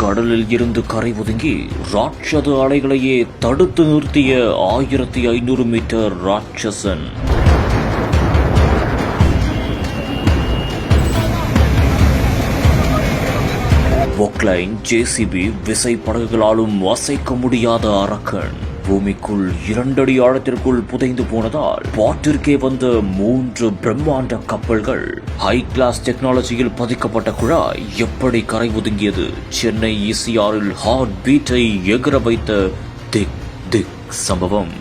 கடலில் இருந்து கரை ஒதுங்கி ராட்சத அலைகளையே தடுத்து நிறுத்திய 1500 மீட்டர் ராட்சசன். பொக்லைன், ஜேசிபி, விசை படகுகளாலும் அசைக்க முடியாத அரக்கன் பூமிக்குள் 2 அடி ஆழத்திற்குள் புதைந்து போனதால் பாட்டிற்கே வந்த 3 பிரம்மாண்ட கப்பல்கள். ஹை கிளாஸ் டெக்னாலஜியில் பதிக்கப்பட்ட குழாய் எப்படி கரை ஒதுங்கியது? சென்னை ECRல் ஹார்ட் பீட்டை எகிர வைத்த திக் திக் சம்பவம்.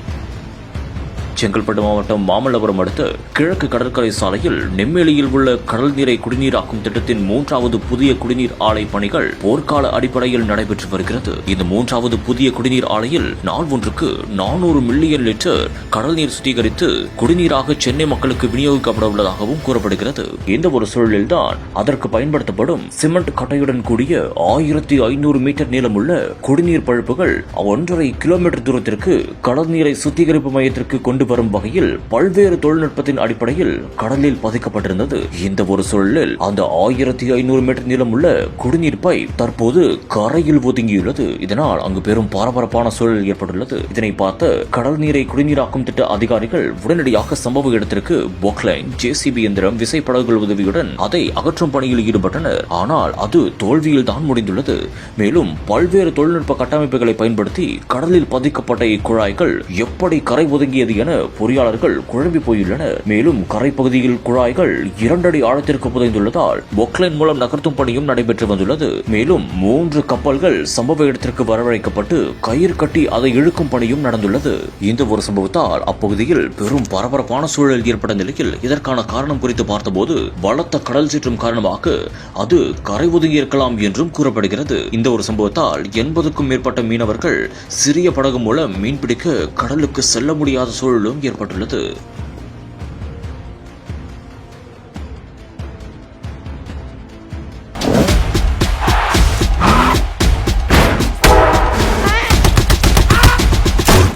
செங்கல்பட்டு மாவட்டம் மாமல்லபுரம் அடுத்த கிழக்கு கடற்கரை சாலையில் நெம்மேலியில் உள்ள கடல் நீரை குடிநீராக்கும் திட்டத்தின் 3வது புதிய குடிநீர் ஆலை பணிகள் போர்க்கால அடிப்படையில் நடைபெற்று வருகிறது. இந்த 3வது புதிய குடிநீர் ஆலையில் நாள் ஒன்றுக்கு 400 மில்லியன் லிட்டர் கடல் நீர் சுத்திகரித்து குடிநீராக சென்னை மக்களுக்கு விநியோகிக்கப்பட உள்ளதாகவும் கூறப்படுகிறது. இந்த ஒரு சூழலில்தான் அதற்கு பயன்படுத்தப்படும் சிமெண்ட் கட்டையுடன் கூடிய 1500 மீட்டர் நீளமுள்ள குடிநீர் பழுப்புகள் 1.5 கிலோமீட்டர் தூரத்திற்கு கடல் நீரை சுத்திகரிப்பு மையத்திற்கு கொண்டு வரும் வகையில் பல்வேறு தொழில்நுட்பத்தின் அடிப்படையில் கடலில் பதிக்கப்பட்டிருந்தது. இந்த ஒரு சூழலில் அந்த 1500 மீட்டர் நீளமுள்ள குடிநீர் பைப் தற்போது கரையில் ஒதுங்கியுள்ளது. இதனால் அங்கு பெரும் பரபரப்பான சூழல் ஏற்பட்டுள்ளது. இதனை பார்த்த கடல் நீரை குடிநீராக்கும் திட்ட அதிகாரிகள் உடனடியாக சம்பவ இடத்திற்கு பொக்லைன், ஜேசிபி இயந்திரம், விசை படகுகள் உதவியுடன் அதை அகற்றும் பணியில் ஈடுபட்டனர். ஆனால் அது தோல்வியில் தான் முடிந்துள்ளது. மேலும் பல்வேறு தொழில்நுட்ப கட்டமைப்புகளை பயன்படுத்தி கடலில் பதிக்கப்பட்ட இக்குழாய்கள் எப்படி கரை ஒதுங்கியது என பொறியாளர்கள் குழம்பி போயுள்ளனர். மேலும் கரைப்பகுதியில் குழாய்கள் 2 அடி ஆழத்திற்கு புதைந்துள்ளதால் பொக்லைன் மூலம் நகர்த்தும் பணியும் நடைபெற்று வந்துள்ளது. மேலும் 3 கப்பல்கள் சம்பவ இடத்திற்கு வரவழைக்கப்பட்டு கயிறு கட்டி அதை இழுக்கும் பணியும் நடந்துள்ளது. இந்த ஒரு சம்பவத்தால் அப்பகுதியில் பெரும் பரபரப்பான சூழல் ஏற்பட்ட நிலையில் இதற்கான காரணம் குறித்து பார்த்தபோது பலத்த கடல் சீற்றம் காரணமாக அது கரை ஒதுங்கி இருக்கலாம் என்றும் கூறப்படுகிறது. இந்த ஒரு சம்பவத்தால் 80க்கும் மேற்பட்ட மீனவர்கள் சிறிய படகு மூலம் மீன்பிடிக்க கடலுக்கு செல்ல முடியாத சூழலும் ஏற்பட்டுள்ளது.